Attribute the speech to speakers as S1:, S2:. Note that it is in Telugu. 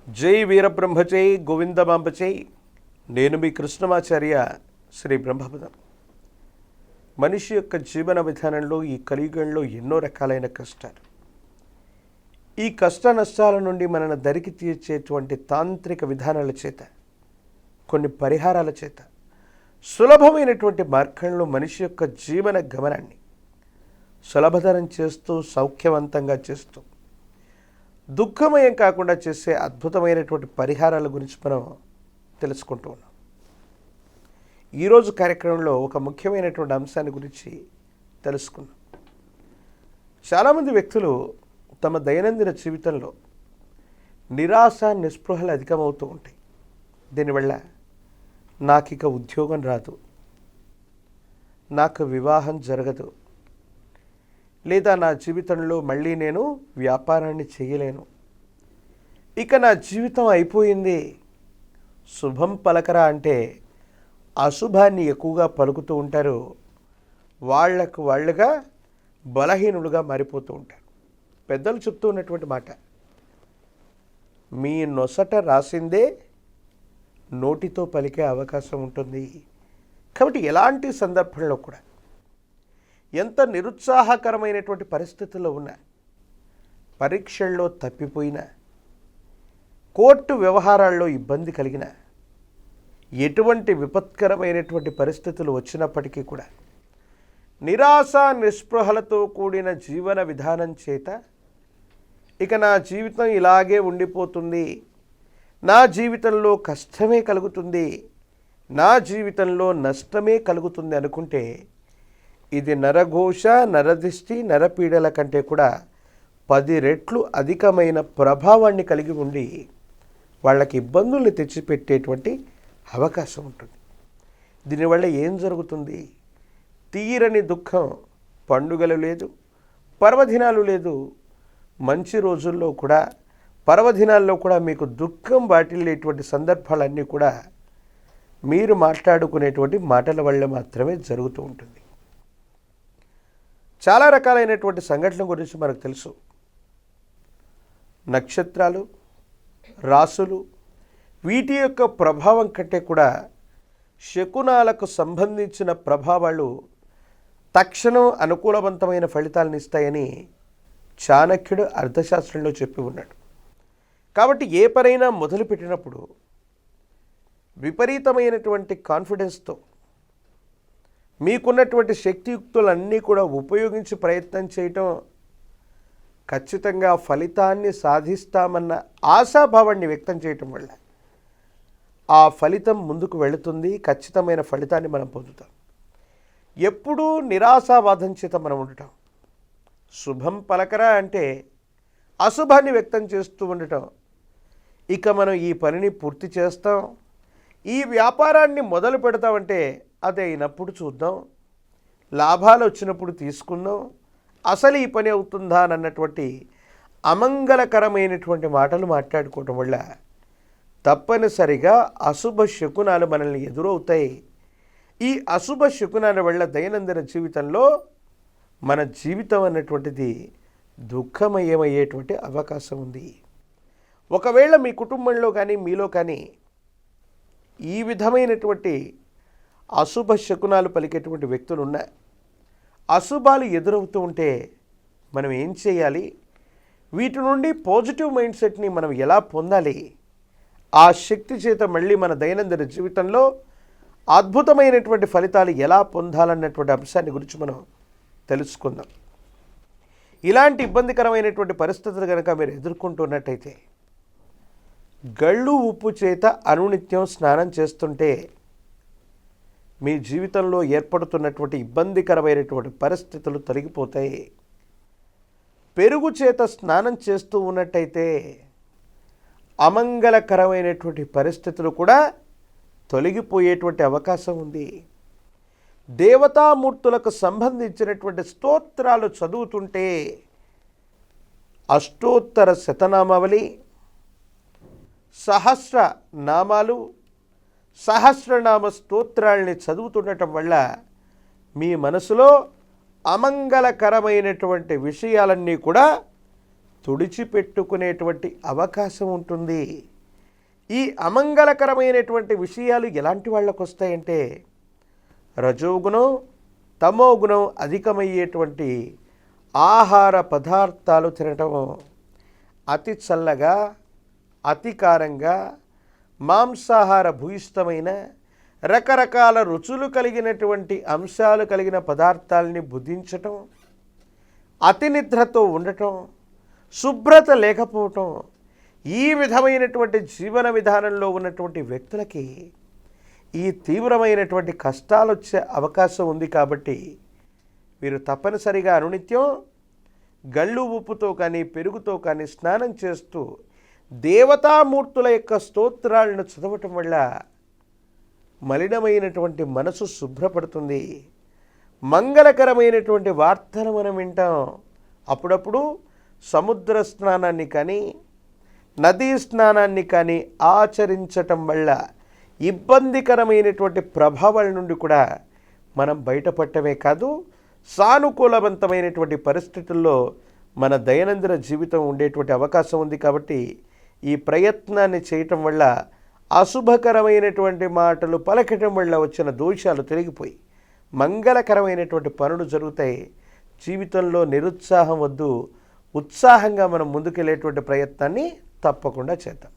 S1: జై వీరబ్రహ్మజై గోవిందమాంబజై. నేను మీ కృష్ణమాచార్య శ్రీ బ్రహ్మపదం. మనిషి యొక్క జీవన విధానంలో ఈ కలియుగంలో ఎన్నో రకాలైన కష్టాలు. ఈ కష్ట నష్టాల నుండి మనల్ని దరికి తీర్చేటువంటి తాంత్రిక విధానాల చేత, కొన్ని పరిహారాల చేత, సులభమైనటువంటి మార్గంలో మనిషి యొక్క జీవన గమనాన్ని సులభతరం చేస్తూ, సౌఖ్యవంతంగా చేస్తూ, దుఃఖమయం కాకుండా చేసే అద్భుతమైనటువంటి పరిహారాల గురించి మనం తెలుసుకుంటూ ఉన్నాం. ఈరోజు కార్యక్రమంలో ఒక ముఖ్యమైనటువంటి అంశాన్ని గురించి తెలుసుకున్నాం. చాలామంది వ్యక్తులు తమ దైనందిన జీవితంలో నిరాశ, నిస్పృహలు అధికమవుతూ ఉంటాయి. దీనివల్ల నాకు ఇక ఉద్యోగం రాదు, నాకు వివాహం జరగదు, లేదా నా జీవితంలో మళ్ళీ నేను వ్యాపారాన్ని చేయలేను, ఇక నా జీవితం అయిపోయింది. శుభం పలకరా అంటే అశుభాన్ని ఎక్కువగా పలుకుతూ ఉంటారు. వాళ్ళుగా బలహీనులుగా మారిపోతూ ఉంటారు. పెద్దలు చెప్తూ ఉన్నటువంటి మాట, మీ నొసట రాసిందే నోటితో పలికే అవకాశం ఉంటుంది. కాబట్టి ఎలాంటి సందర్భంలో కూడా, ఎంత నిరుత్సాహకరమైనటువంటి పరిస్థితుల్లో ఉన్నా, పరీక్షల్లో తప్పిపోయినా, కోర్టు వ్యవహారాల్లో ఇబ్బంది కలిగిన, ఎటువంటి విపత్కరమైనటువంటి పరిస్థితులు వచ్చినప్పటికీ కూడా నిరాశ, నిస్పృహలతో కూడిన జీవన విధానం చేత ఇక నా జీవితం ఇలాగే ఉండిపోతుంది, నా జీవితంలో కష్టమే కలుగుతుంది, నా జీవితంలో నష్టమే కలుగుతుంది అనుకుంటే ఇది నరఘోష, నరదిష్టి, నరపీడల కంటే కూడా 10 రెట్లు అధికమైన ప్రభావాన్ని కలిగి ఉండి వాళ్ళకి ఇబ్బందుల్ని తెచ్చిపెట్టేటువంటి అవకాశం ఉంటుంది. దీనివల్ల ఏం జరుగుతుంది? తీరని దుఃఖం. పండుగలు లేదు, పర్వదినాలు లేదు. మంచి రోజుల్లో కూడా, పర్వదినాల్లో కూడా మీకు దుఃఖం వాటిల్లేటువంటి సందర్భాలన్నీ కూడా మీరు మాట్లాడుకునేటువంటి మాటల వల్ల మాత్రమే జరుగుతూ ఉంటుంది. చాలా రకాలైనటువంటి సంఘటనల గురించి మనకు తెలుసు. నక్షత్రాలు, రాసులు, వీటి యొక్క ప్రభావం కంటే కూడా శకునాలకు సంబంధించిన ప్రభావాలు తక్షణం అనుకూలవంతమైన ఫలితాలను ఇస్తాయని చాణక్యుడు అర్థశాస్త్రంలో చెప్పి ఉన్నాడు. కాబట్టి ఏ పనైనా మొదలుపెట్టినప్పుడు విపరీతమైనటువంటి కాన్ఫిడెన్స్తో, మీకున్నటువంటి శక్తియుక్తులన్నీ కూడా ఉపయోగించి ప్రయత్నం చేయటం, ఖచ్చితంగా ఫలితాన్ని సాధిస్తామన్న ఆశాభావాన్ని వ్యక్తం చేయటం వల్ల ఆ ఫలితం ముందుకు వెళుతుంది. ఖచ్చితమైన ఫలితాన్ని మనం పొందుతాం. ఎప్పుడూ నిరాశావాదం చేత మనం ఉండటం, శుభం పలకరా అంటే అశుభాన్ని వ్యక్తం చేస్తూ ఉండటం, ఇక మనం ఈ పనిని పూర్తి చేస్తాం, ఈ వ్యాపారాన్ని మొదలు పెడతామంటే అది అయినప్పుడు చూద్దాం, లాభాలు వచ్చినప్పుడు తీసుకుందాం, అసలు ఈ పని అవుతుందా అన్నటువంటి అమంగళకరమైనటువంటి మాటలు మాట్లాడుకోవటం వల్ల తప్పనిసరిగా అశుభ శకునాలు మనల్ని ఎదురవుతాయి. ఈ అశుభ శకునాల వల్ల దైనందిన జీవితంలో మన జీవితం అన్నటువంటిది దుఃఖమయమయ్యేటువంటి అవకాశం ఉంది. ఒకవేళ మీ కుటుంబంలో కానీ, మీలో కానీ ఈ విధమైనటువంటి అశుభ శకునాలు పలికేటువంటి వ్యక్తులు ఉన్నాయి, అశుభాలు ఎదురవుతూ ఉంటే మనం ఏం చేయాలి, వీటి నుండి పాజిటివ్ మైండ్ సెట్ని మనం ఎలా పొందాలి, ఆ శక్తి చేత మళ్ళీ మన దైనందిన జీవితంలో అద్భుతమైనటువంటి ఫలితాలు ఎలా పొందాలన్నటువంటి అంశాన్ని గురించి మనం తెలుసుకుందాం. ఇలాంటి ఇబ్బందికరమైనటువంటి పరిస్థితులు కనుక మీరు ఎదుర్కొంటున్నట్టయితే, గళ్ళు ఉప్పు చేత అనునిత్యం స్నానం చేస్తుంటే మీ జీవితంలో ఏర్పడుతున్నటువంటి ఇబ్బందికరమైనటువంటి పరిస్థితులు తొలగిపోతాయి. పెరుగు చేత స్నానం చేస్తూ ఉన్నట్టయితే అమంగళకరమైనటువంటి పరిస్థితులు కూడా తొలగిపోయేటువంటి అవకాశం ఉంది. దేవతామూర్తులకు సంబంధించినటువంటి స్తోత్రాలు చదువుతుంటే, అష్టోత్తర శతనామావళి, సహస్ర నామాలు, సహస్రనామ స్తోత్రాల్ని చదువుతుండటం వల్ల మీ మనసులో అమంగళకరమైనటువంటి విషయాలన్నీ కూడా తుడిచిపెట్టుకునేటువంటి అవకాశం ఉంటుంది. ఈ అమంగళకరమైనటువంటి విషయాలు ఎలాంటి వాళ్ళకు వస్తాయంటే రజోగుణం తమోగుణం అధికమయ్యేటువంటి ఆహార పదార్థాలు తినటం, అతి చల్లగా అతి కారంగా మాంసాహార భూయిష్టమైన రకరకాల రుచులు కలిగినటువంటి అంశాలు కలిగిన పదార్థాలని భుజించటం, అతి నిద్రతో ఉండటం, శుభ్రత లేకపోవటం, ఈ విధమైనటువంటి జీవన విధానంలో ఉన్నటువంటి వ్యక్తులకి ఈ తీవ్రమైనటువంటి కష్టాలు వచ్చే అవకాశం ఉంది. కాబట్టి వీరు తప్పనిసరిగా అనునిత్యం గళ్ళు ఉప్పుతో కానీ పెరుగుతో కానీ స్నానం చేస్తూ దేవతామూర్తుల యొక్క స్తోత్రాలను చదవటం వల్ల మలినమైనటువంటి మనసు శుభ్రపడుతుంది. మంగళకరమైనటువంటి వార్తలు మనం వింటాం. అప్పుడప్పుడు సముద్ర స్నానాన్ని కానీ నదీ స్నానాన్ని కానీ ఆచరించటం వల్ల ఇబ్బందికరమైనటువంటి ప్రభావాల నుండి కూడా మనం బయటపడటమే కాదు, సానుకూలవంతమైనటువంటి పరిస్థితుల్లో మన దైనందిన జీవితం ఉండేటువంటి అవకాశం ఉంది. కాబట్టి ఈ ప్రయత్నాన్ని చేయటం వల్ల అశుభకరమైనటువంటి మాటలు పలకటం వల్ల వచ్చిన దోషాలు తొలగిపోయి మంగళకరమైనటువంటి పనులు జరుగుతాయి. జీవితంలో నిరుత్సాహం వద్దు, ఉత్సాహంగా మనం ముందుకెళ్ళేటువంటి ప్రయత్నాన్ని తప్పకుండా చేద్దాం.